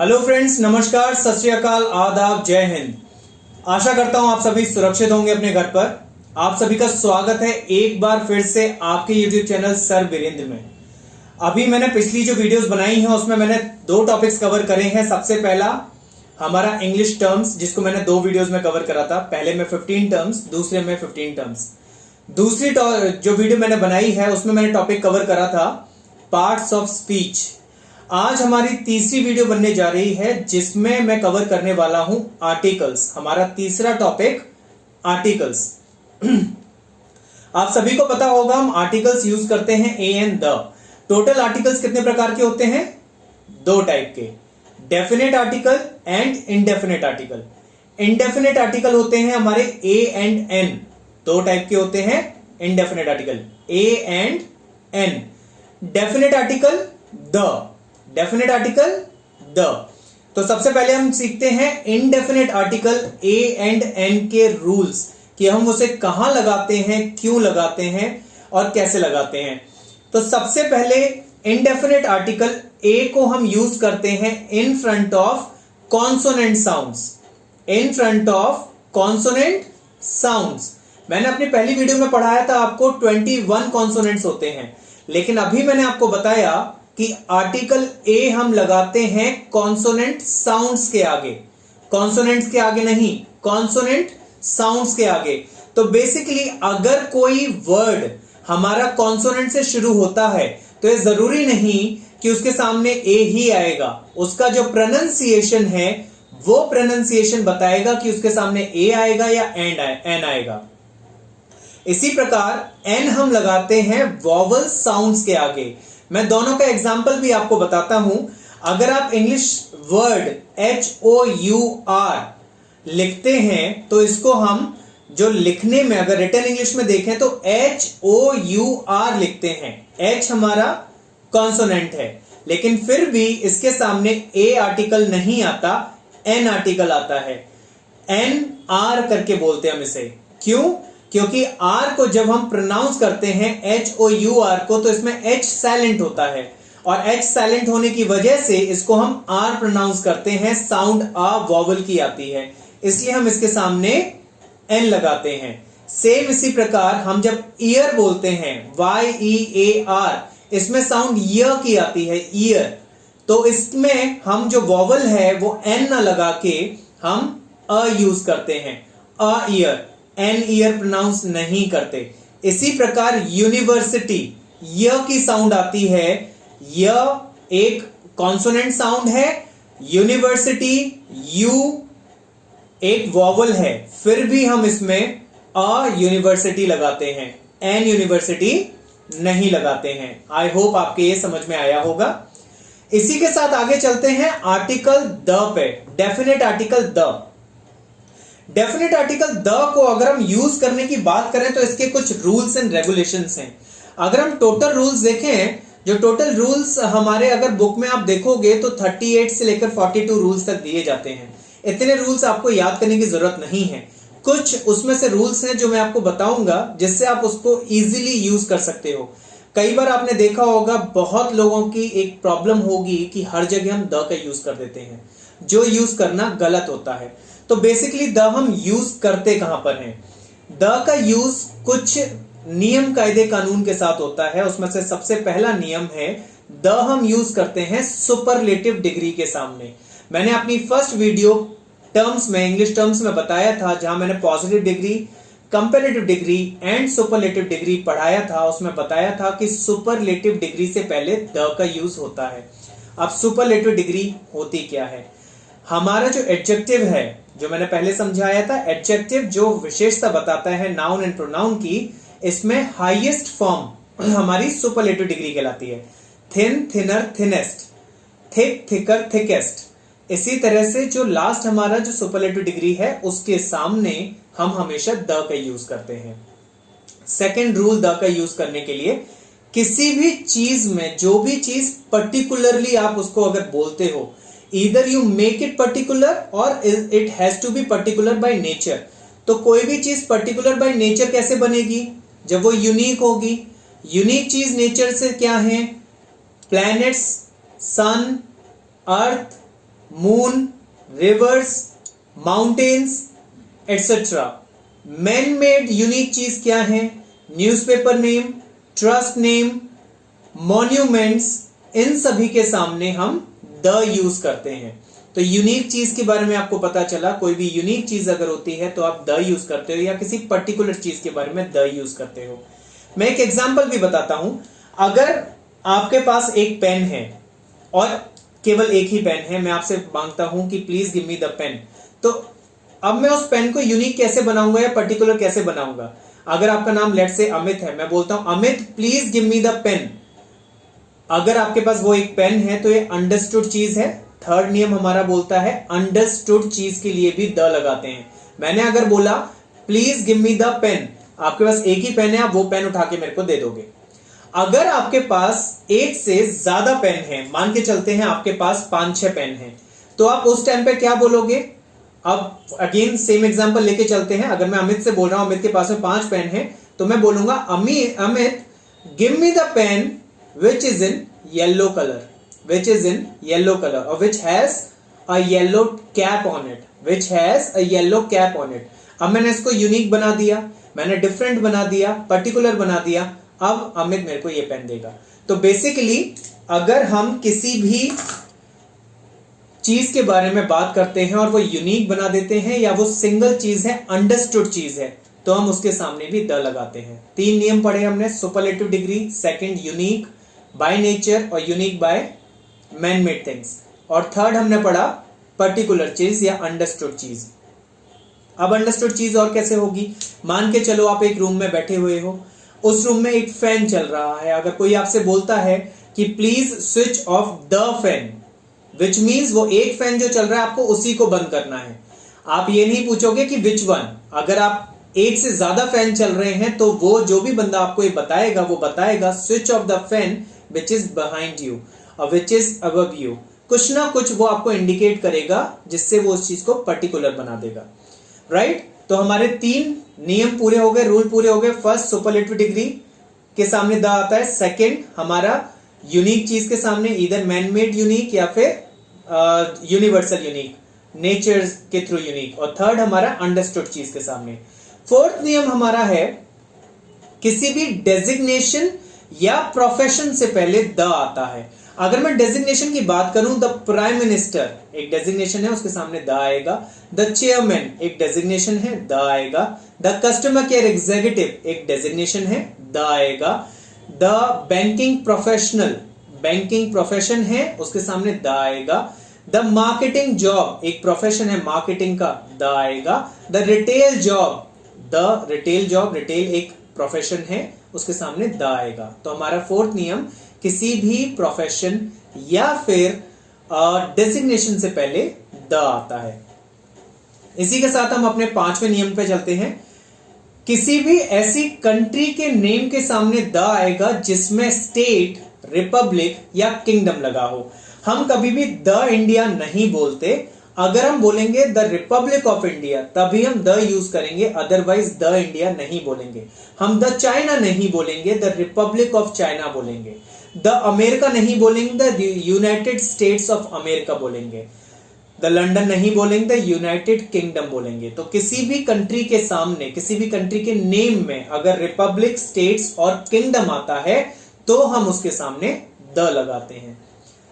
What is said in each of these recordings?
Hello friends, नमस्कार, सत श्री अकाल, आदाब, जय हिंद। आशा करता हूं आप सभी सुरक्षित होंगे अपने घर पर। आप सभी का स्वागत है एक बार फिर से आपके YouTube चैनल सर वीरेंद्र में। अभी मैंने पिछली जो वीडियोस बनाई हैं उसमें मैंने दो टॉपिक्स कवर करे हैं। सबसे पहला हमारा इंग्लिश टर्म्स, जिसको मैंने दो वीडियोस में कवर करा था। पहले में 15 टर्म्स, दूसरे में 15 टर्म्स। दूसरी जो वीडियो मैंने बनाई है उसमें मैंने टॉपिक कवर करा था पार्ट्स ऑफ स्पीच। आज हमारी तीसरी वीडियो बनने जा रही है जिसमें मैं कवर करने वाला हूं आर्टिकल्स। हमारा तीसरा टॉपिक आर्टिकल्स। आप सभी को पता होगा हम आर्टिकल्स यूज करते हैं a and the. Total articles कितने प्रकार के होते हैं? दो टाइप के, definite article and indefinite article. Indefinite article होते हैं हमारे ए एंड एन। दो टाइप के होते हैं indefinite article, a and an. Definite article the, definite article the. तो सबसे पहले हम सीखते हैं indefinite article a and an के रूल्स, कि हम उसे कहां लगाते हैं, क्यों लगाते हैं और कैसे लगाते हैं। तो सबसे पहले इनडेफिनेट आर्टिकल ए को हम यूज करते हैं in front of consonant sounds. In front of consonant sounds. मैंने अपनी पहली वीडियो में पढ़ाया था आपको 21 कॉन्सोनेंट्स होते हैं, लेकिन अभी मैंने आपको बताया कि आर्टिकल ए हम लगाते हैं कॉन्सोनेंट साउंड्स के आगे। कॉन्सोनेंट्स के आगे नहीं, कॉन्सोनेंट साउंड्स के आगे। तो बेसिकली अगर कोई वर्ड हमारा कॉन्सोनेंट से शुरू होता है तो ये जरूरी नहीं कि उसके सामने ए ही आएगा। उसका जो प्रोनाउंसिएशन है वो प्रोनाउंसिएशन बताएगा कि उसके सामने ए आएगा या एन आएगा। इसी प्रकार एन हम लगाते हैं वॉवल साउंड्स के आगे। मैं दोनों का एग्जाम्पल भी आपको बताता हूं। अगर आप इंग्लिश वर्ड HOUR लिखते हैं तो इसको हम जो लिखने में अगर रिटन इंग्लिश में देखें तो HOUR लिखते हैं। H हमारा कॉन्सोनेंट है, लेकिन फिर भी इसके सामने A आर्टिकल नहीं आता, N आर्टिकल आता है। NR करके बोलते हैं हम इसे। क्यों? क्योंकि R को जब हम प्रोनाउंस करते हैं HOUR को, तो इसमें H साइलेंट होता है और H साइलेंट होने की वजह से इसको हम R प्रोनाउंस करते हैं। साउंड आ वॉवल की आती है, इसलिए हम इसके सामने N लगाते हैं। सेम इसी प्रकार हम जब ईयर बोलते हैं YEAR, इसमें साउंड य की आती है, ईयर। तो इसमें हम जो वॉवल है वो N ना लगा के हम अ यूज करते हैं, a year. An year pronounce नहीं करते। इसी प्रकार यूनिवर्सिटी, य की साउंड आती है, य एक कॉन्सोनेंट साउंड है। यूनिवर्सिटी, यू एक वॉवल है, फिर भी हम इसमें अ यूनिवर्सिटी लगाते हैं, एन यूनिवर्सिटी नहीं लगाते हैं। आई होप आपके ये समझ में आया होगा। इसी के साथ आगे चलते हैं article the pay. Definite article the. Definite article the को अगर हम यूज करने की बात करें तो इसके कुछ रूल्स एंड रेगुलेशंस हैं। अगर हम टोटल रूल्स देखें, जो टोटल रूल्स हमारे अगर बुक में आप देखोगे तो 38 से लेकर 42 रूल्स तक दिए जाते हैं। इतने रूल्स आपको याद करने की जरूरत नहीं है। कुछ उसमें से रूल्स हैं जो मैं आपको बताऊंगा जिससे आप उसको इजीली यूज कर सकते हो। कई बार आपने देखा होगा, बहुत लोगों की एक प्रॉब्लम होगी कि हर जगह हम द का यूज कर देते हैं, जो यूज करना गलत होता है। तो बेसिकली द हम यूज करते कहां पर हैं? द का यूज कुछ नियम कायदे कानून के साथ होता है। उसमें से सबसे पहला नियम है, द हम यूज करते हैं सुपरलेटिव डिग्री के सामने। मैंने अपनी फर्स्ट वीडियो टर्म्स में, इंग्लिश टर्म्स में बताया था, जहां मैंने positive degree, comparative degree and superlative degree पढ़ाया था। उसमें बताया था कि सुपरलेटिव डिग्री से पहले द का यूज होता है। अब सुपरलेटिव डिग्री होती क्या है? हमारा जो एडजेक्टिव है, जो मैंने पहले समझाया था, एडजेक्टिव जो विशेषता बताता है नाउन एंड प्रोनाउन की, इसमें हाईएस्ट फॉर्म हमारी सुपरलेटिव डिग्री कहलाती है। Thin, thinner, thinnest, thick, thicker, thickest. इसी तरह से जो लास्ट हमारा जो सुपरलेटिव डिग्री है उसके सामने हम हमेशा द का यूज करते हैं। सेकेंड रूल द का यूज करने के लिए, किसी भी चीज में जो भी चीज पर्टिकुलरली आप उसको अगर बोलते हो, either you make it particular or it has to be particular by nature। तो कोई भी चीज particular by nature कैसे बनेगी? जब वो यूनिक होगी। यूनिक चीज नेचर से क्या है? Planets, sun, earth, moon, rivers, mountains etcetera. Man made unique चीज क्या है? Newspaper name, trust name, monuments, इन सभी के सामने हम द यूज करते हैं। तो यूनिक चीज के बारे में आपको पता चला, कोई भी यूनिक चीज अगर होती है तो आप द यूज करते हो, या किसी पर्टिकुलर चीज के बारे में द यूज करते हो। मैं एक एग्जांपल भी बताता हूं। अगर आपके पास एक पेन है और केवल एक ही पेन है, मैं आपसे मांगता हूं कि please give me the pen, तो अब मैं उस पेन को यूनिक कैसे बनाऊंगा या पर्टिकुलर कैसे बनाऊंगा? अगर आपका नाम लेट से अमित है, मैं बोलता हूं Amit please give me the pen. अगर आपके पास वो एक पेन है तो ये अंडरस्टूड चीज है। थर्ड नियम हमारा बोलता है अंडरस्टूड चीज के लिए भी द लगाते हैं। मैंने अगर बोला please give me the pen, आपके पास एक ही पेन है, आप वो पेन उठा के मेरे को दे दोगे। अगर आपके पास एक से ज्यादा पेन है, मान के चलते हैं आपके पास 5-6 पेन है, तो आप उस टाइम पे क्या बोलोगे? अब अगेन सेम एग्जांपल लेके चलते हैं। अगर मैं अमित से बोल रहा हूं अमित के पास में 5 पेन है, तो मैं बोलूंगा Amit give me the pen which is in yellow color, which is in yellow color or which has a yellow cap on it, which has a yellow cap on it। अब मैंने इसको यूनिक बना दिया, मैंने डिफरेंट बना दिया, particular बना दिया। अब अमित मेरे को ये पेन देगा। तो बेसिकली अगर हम किसी भी चीज के बारे में बात करते हैं और वो यूनिक बना देते हैं, या वो सिंगल चीज है, अंडरस्टूड चीज है, तो हम उसके सामने भी द लगाते हैं। 3 नियम पढ़े हमने। Superlative degree, second unique by nature और unique by man made things, और थर्ड हमने पढ़ा पर्टिकुलर चीज या अंडरस्टूड चीज। अब अंडरस्टूड चीज और कैसे होगी? मान के चलो आप एक रूम में बैठे हुए हो, उस रूम में एक फैन चल रहा है। अगर कोई आपसे बोलता है कि please switch off the fan, which means वो एक फैन जो चल रहा है आपको उसी को बंद करना है। आप ये नहीं पूछोगे कि विच वन। अगर आप एक से ज्यादा फैन चल रहे हैं तो वो जो भी बंदा आपको ये बताएगा वो बताएगा switch off the fan which is behind you और विच इज अबव यू। कुछ ना कुछ वो आपको इंडिकेट करेगा जिससे वो उस चीज को पर्टिकुलर बना देगा। राइट? तो हमारे 3 नियम पूरे हो गए, रूल पूरे हो गए। फर्स्ट, सुपरलेटिव डिग्री के सामने द आता है। सेकेंड, हमारा यूनिक चीज के सामने इधर मैन मेड यूनिक या फिर यूनिवर्सल यूनिक, नेचर के थ्रू यूनिक। और थर्ड हमारा अंडरस्टूड चीज के सामने। फोर्थ नियम हमारा है किसी भी डेजिग्नेशन या प्रोफेशन से पहले द आता है। अगर मैं डेजिग्नेशन की बात करूं, द प्राइम मिनिस्टर एक डेजिग्नेशन है, उसके सामने द आएगा। द चेयरमैन एक डेजिग्नेशन है, द आएगा। द कस्टमर केयर एग्जीक्यूटिव एक डेजिग्नेशन है, द आएगा। The banking professional, banking profession है, उसके सामने द आएगा। द मार्केटिंग जॉब एक प्रोफेशन है मार्केटिंग का, द आएगा। The retail job, the retail job, retail एक प्रोफेशन है, उसके सामने द आएगा। तो हमारा फोर्थ नियम किसी भी प्रोफेशन या फिर डेजिग्नेशन से पहले द आता है। इसी के साथ हम अपने 5वें नियम पे चलते हैं। किसी भी ऐसी कंट्री के नेम के सामने द आएगा जिसमें स्टेट, रिपब्लिक या किंगडम लगा हो। हम कभी भी द इंडिया नहीं बोलते। अगर हम बोलेंगे द रिपब्लिक ऑफ इंडिया तभी हम द यूज करेंगे, अदरवाइज द इंडिया नहीं बोलेंगे। हम द चाइना नहीं बोलेंगे, द रिपब्लिक ऑफ चाइना बोलेंगे। द अमेरिका नहीं बोलेंगे, the United states of America बोलेंगे। द लंदन नहीं बोलेंगे, द यूनाइटेड किंगडम बोलेंगे। तो किसी भी कंट्री के सामने, किसी भी कंट्री के नेम में अगर रिपब्लिक, स्टेट्स और किंगडम आता है तो हम उसके सामने द लगाते हैं।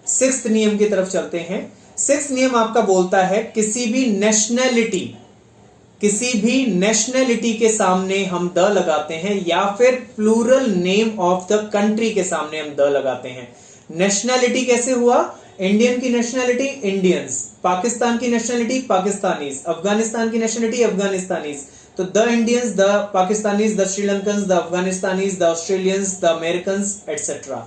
6th नियम की तरफ चलते हैं। 6th नियम आपका बोलता है किसी भी नेशनैलिटी, किसी भी नेशनैलिटी के सामने हम द लगाते हैं, या फिर plural name of the country के सामने हम द लगाते हैं। नेशनैलिटी कैसे हुआ? इंडियन की नेशनैलिटी इंडियंस, पाकिस्तान की नेशनैलिटी पाकिस्तानीज, अफगानिस्तान की नेशनैलिटी अफगानिस्तानीज। तो the Indians, the Pakistanis, the Sri Lankans, the Afghanistanis, the Australians, the Americans etcetera.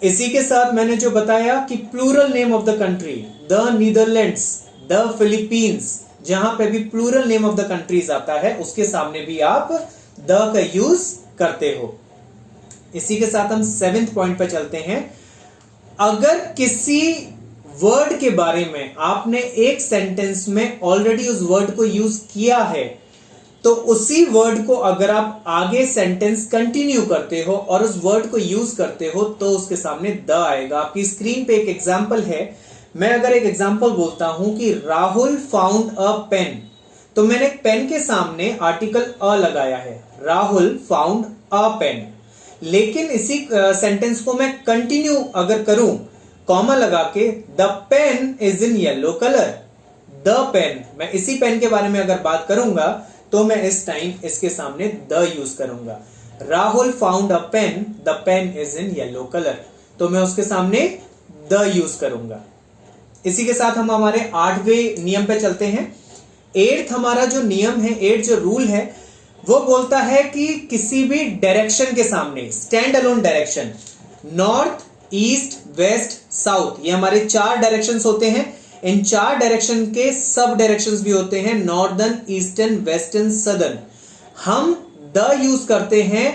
इसी के साथ मैंने जो बताया कि plural name of the country, the Netherlands, the Philippines, जहां पे भी plural name of the countries आता है उसके सामने भी आप द का यूज करते हो। इसी के साथ हम 7th पॉइंट पे चलते हैं। अगर किसी वर्ड के बारे में आपने एक सेंटेंस में ऑलरेडी उस वर्ड को यूज किया है, तो उसी वर्ड को अगर आप आगे सेंटेंस कंटिन्यू करते हो और उस वर्ड को यूज करते हो तो उसके सामने द आएगा। आपकी स्क्रीन पे एक एग्जांपल है, मैं अगर एक एग्जांपल बोलता हूं कि राहुल फाउंड अ पेन, तो मैंने पेन के सामने आर्टिकल अ लगाया है, राहुल फाउंड अ पेन। लेकिन इसी सेंटेंस को मैं कंटिन्यू अगर करूं कॉमा लगा के, the pen is in yellow colour, the pen, मैं इसी पेन के बारे में अगर बात करूंगा तो मैं इस टाइम इसके सामने द यूज करूंगा। Rahul found a pen, the pen is in yellow colour, तो मैं उसके सामने द यूज करूंगा। इसी के साथ हम हमारे 8वें नियम पे चलते हैं। 8th हमारा जो नियम है, 8th जो रूल है, वो बोलता है कि किसी भी डायरेक्शन के सामने, stand alone direction, north, east, west, south, ये हमारे 4 डायरेक्शंस होते हैं। इन 4 डायरेक्शन के सब डायरेक्शंस भी होते हैं, नॉर्दर्न, ईस्टर्न, वेस्टर्न, सदर्न। हम द यूज करते हैं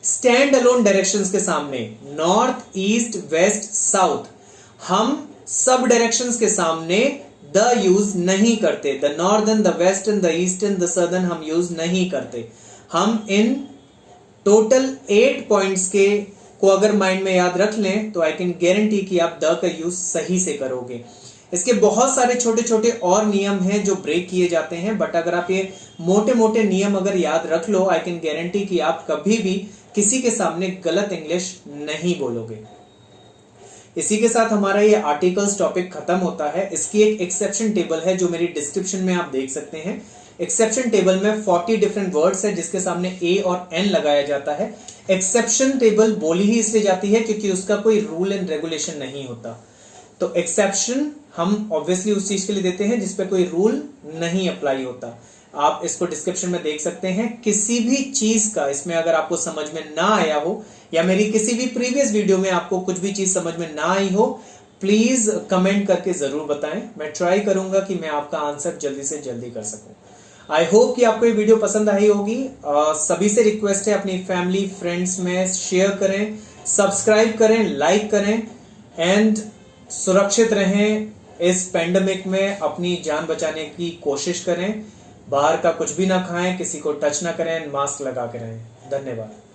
स्टैंड अलोन डायरेक्शंस के सामने, नॉर्थ, ईस्ट, वेस्ट, साउथ। हम सब डायरेक्शंस के सामने द यूज नहीं करते, the northern, the western, the eastern, the southern हम यूज नहीं करते। हम इन टोटल 8 पॉइंट्स के को अगर माइंड में याद रख लें तो आई कैन गारंटी कि आप द का यूज सही से करोगे। इसके बहुत सारे छोटे छोटे और नियम हैं जो ब्रेक किए जाते हैं, बट अगर आप ये मोटे मोटे नियम अगर याद रख लो, आई कैन गारंटी कि आप कभी भी किसी के सामने गलत इंग्लिश नहीं बोलोगे। इसी के साथ हमारा ये आर्टिकल्स टॉपिक खत्म होता है। इसकी एक एक्सेप्शन टेबल है जो मेरी डिस्क्रिप्शन में आप देख सकते हैं। एक्सेप्शन टेबल में 40 डिफरेंट वर्ड्स है जिसके सामने ए और एन लगाया जाता है। एक्सेप्शन टेबल बोली ही इसलिए जाती है क्योंकि उसका कोई रूल एंड रेगुलेशन नहीं होता। तो एक्सेप्शन हम ऑब्वियसली उस चीज के लिए देते हैं जिसपे कोई रूल नहीं अप्लाई होता। आप इसको डिस्क्रिप्शन में देख सकते हैं। किसी भी चीज का इसमें अगर आपको समझ में ना आया हो या मेरी किसी भी प्रीवियस वीडियो में आपको कुछ भी चीज समझ में ना आई हो, प्लीज कमेंट करके जरूर बताएं। मैं ट्राई करूंगा कि मैं आपका आंसर जल्दी से जल्दी कर सकूं। आई होप कि आपको ये वीडियो पसंद आई होगी। सभी से रिक्वेस्ट है अपनी फैमिली फ्रेंड्स में शेयर करें, सब्सक्राइब करें, लाइक करें एंड सुरक्षित रहें। इस पेंडेमिक में अपनी जान बचाने की कोशिश करें। बाहर का कुछ भी ना खाएं, किसी को टच ना करें, मास्क लगा के रहें। धन्यवाद।